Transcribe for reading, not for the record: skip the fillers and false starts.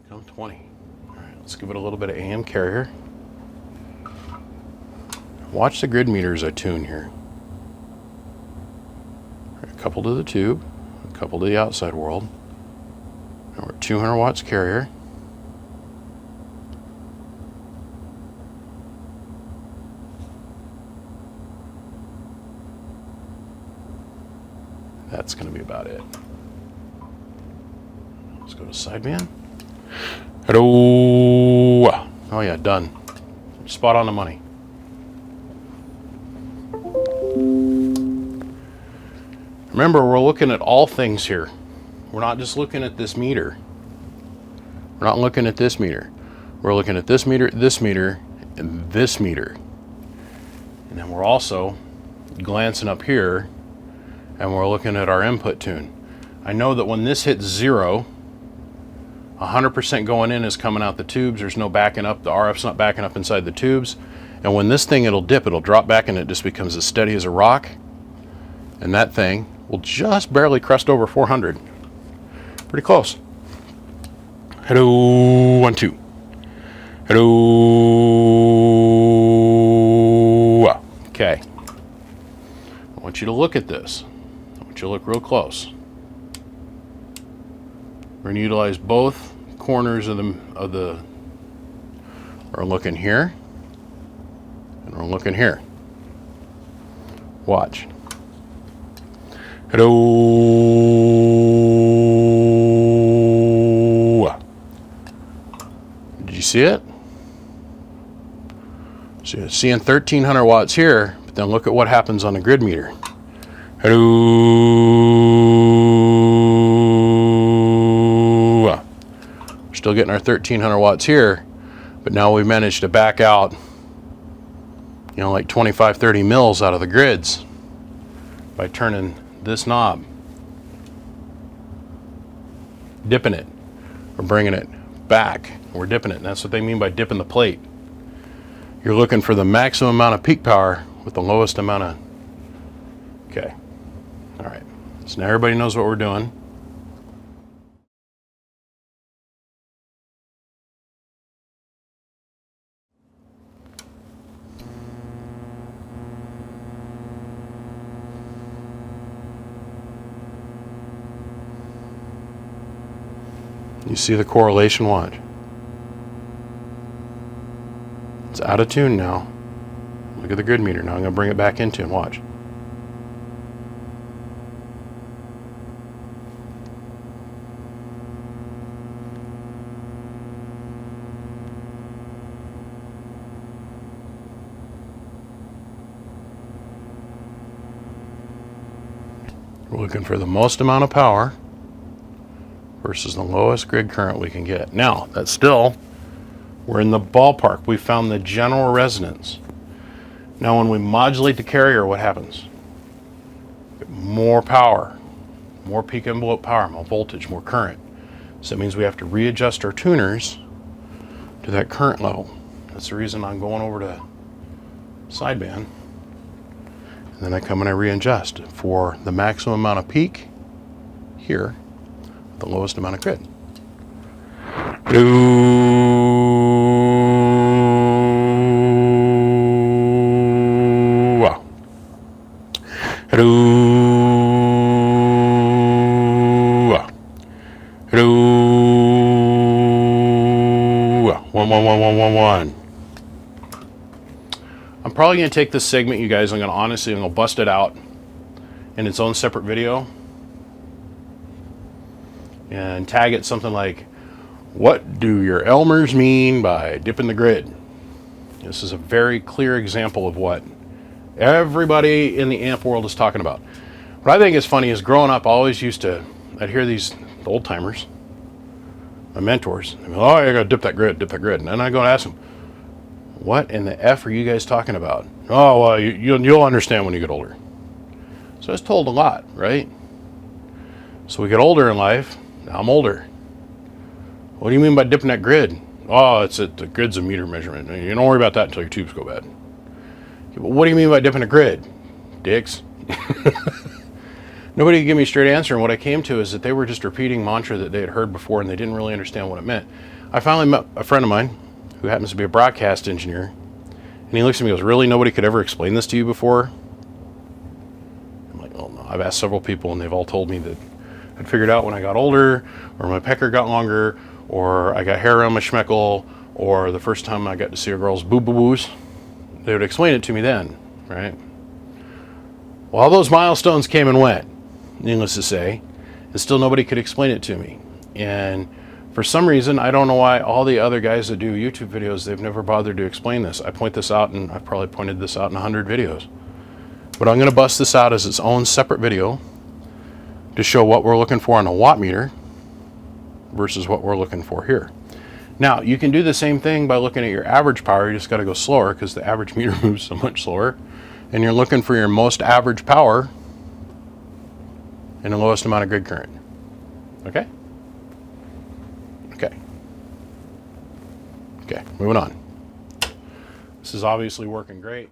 Come 20. All right, let's give it a little bit of AM carrier. Watch the grid meter as I tune here. A couple to the tube, a couple to the outside world. And we're 200 watts carrier. That's going to be about it. Let's go to sideband. Hello. Oh yeah, done. Spot on the money. Remember, we're looking at all things here. We're not just looking at this meter. We're not looking at this meter. We're looking at this meter, and this meter. And then we're also glancing up here, and we're looking at our input tune. I know that when this hits 0, 100% going in is coming out the tubes. There's no backing up. The RF's not backing up inside the tubes. And when this thing, it'll dip, it'll drop back, and it just becomes as steady as a rock. And that thing will just barely crest over 400. Pretty close. Hello, 1, 2. Hello. Okay. I want you to look at this. I want you to look real close. We're going to utilize both corners of the. We're looking here, and we're looking here. Watch. Hello. Did you see it? So you're seeing 1300 watts here, but then look at what happens on the grid meter. Hello. We're still getting our 1300 watts here, but now we've managed to back out, you know, like 25, 30 mils out of the grids by turning this knob, dipping it, or bringing it back. We're dipping it, and that's what they mean by dipping the plate. You're looking for the maximum amount of peak power with the lowest amount of. Okay. All right. So now everybody knows what we're doing. You see the correlation, watch. It's out of tune now. Look at the grid meter now. I'm going to bring it back in tune, watch. We're looking for the most amount of power versus the lowest grid current we can get. Now, that's still, we're in the ballpark. We found the general resonance. Now, when we modulate the carrier, what happens? Get more power, more peak envelope power, more voltage, more current. So that means we have to readjust our tuners to that current level. That's the reason I'm going over to sideband. And then I come and I readjust for the maximum amount of peak here, the lowest amount of grid. Hello. Hello. Hello. 1, 1, 1, 1, 1, 1. I'm probably going to take this segment, you guys, I'm going to bust it out in its own separate video and tag it something like, what do your Elmers mean by dipping the grid? This is a very clear example of what everybody in the amp world is talking about. What I think is funny is growing up, I'd hear these old timers, my mentors, they'd be, oh, I got to dip that grid. And then I go and ask them, what in the F are you guys talking about? Oh, well, you'll understand when you get older. So I was told a lot, right? So we get older in life. Now I'm older. What do you mean by dipping that grid? Oh, the grid's a meter measurement. You don't worry about that until your tubes go bad. Okay, but what do you mean by dipping a grid? Dicks. Nobody could give me a straight answer, and what I came to is that they were just repeating mantra that they had heard before, and they didn't really understand what it meant. I finally met a friend of mine who happens to be a broadcast engineer, and he looks at me and goes, really, nobody could ever explain this to you before? I'm like, oh no, I've asked several people and they've all told me that I'd figured out when I got older, or my pecker got longer, or I got hair around my schmeckle, or the first time I got to see a girl's boo-boo-boos. They would explain it to me then, right? Well, all those milestones came and went, needless to say, and still nobody could explain it to me. And for some reason, I don't know why all the other guys that do YouTube videos, they've never bothered to explain this. I point this out, and I've probably pointed this out in 100 videos. But I'm going to bust this out as its own separate video to show what we're looking for on a watt meter versus what we're looking for here. Now, you can do the same thing by looking at your average power. You just got to go slower because the average meter moves so much slower. And you're looking for your most average power and the lowest amount of grid current. Okay? Okay. Okay, moving on. This is obviously working great.